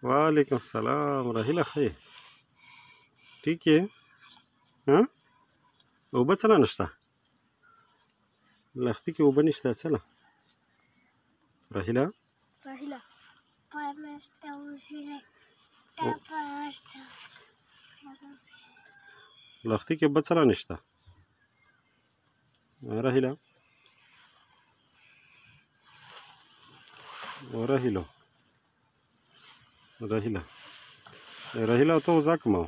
वालेकुम सलाम राहिला खे ठीक है हाँ اوبه څه نشته لختي کې اوبه نشته څه نه راهیله لختي کې اوبه څه نشته راهیله راهیله ته وځه کومه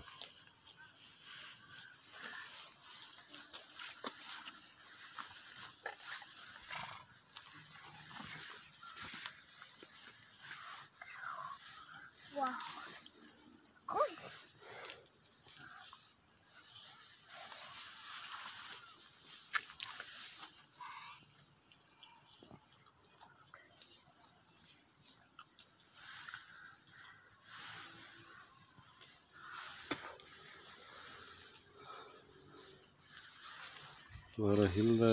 راهیل دا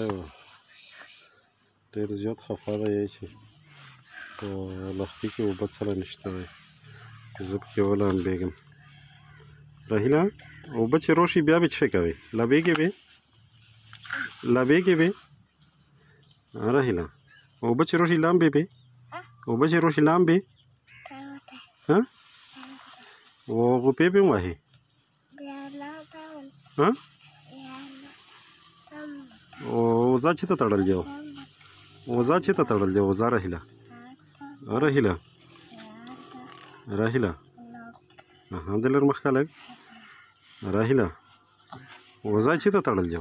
ډېر زیات خفه دی چې په لښتي کې اوبه څه نشته دی زه پکې ولامبېږم راهیله اوبه چې راشي بیا به څه کوې لابېږې به راهیله اوبه چې راشي لامبې به ها غوپې به هم وهې ها وزا چې ته تړل دی وزا راهیله د لږ مخکې لږ راهیله وزا چې ته تړل دی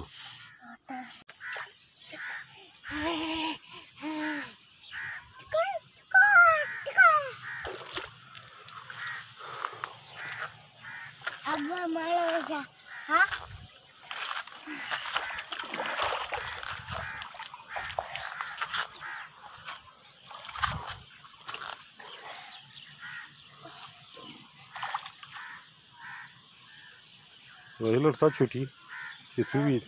راهیله څه چوټي چې څه وي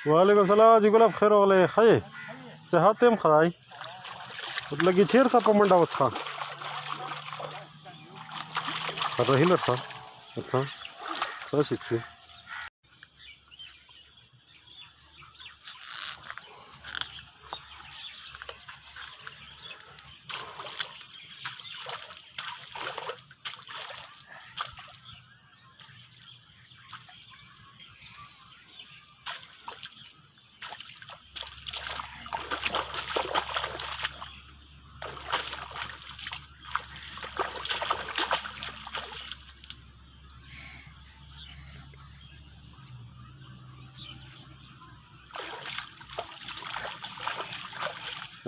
وعلیکم السلام حاجي ګل بخیر راغلی ښه یې صحت یې هم ښه دی لږ یې چیر څه په منډه وڅښه راهیله څه چې څه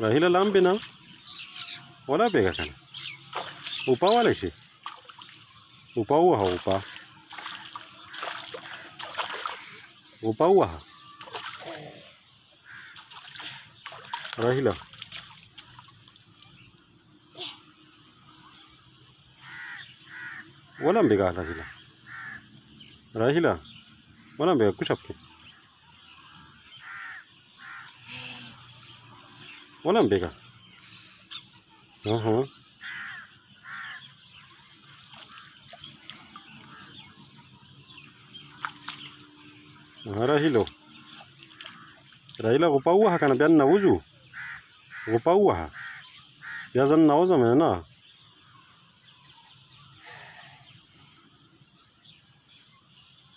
راهیله لامبې نه ولامبېږه که نه اوپه ولی شي اوپه ووهه راهیله ولامبېږه راهیله ولامبېږه کوشپ کې ولامبېږه راهیله غوپه ووهه که نه بیا ننوځو غوپه ووهه بیا زه ننوځم نه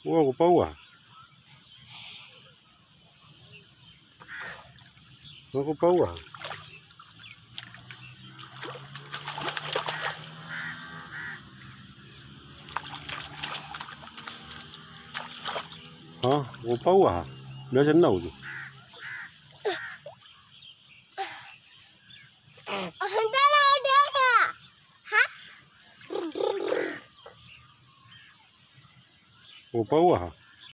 غوپه ووهه غوپه ووهه بیا چې ننوځو غوپه ووهه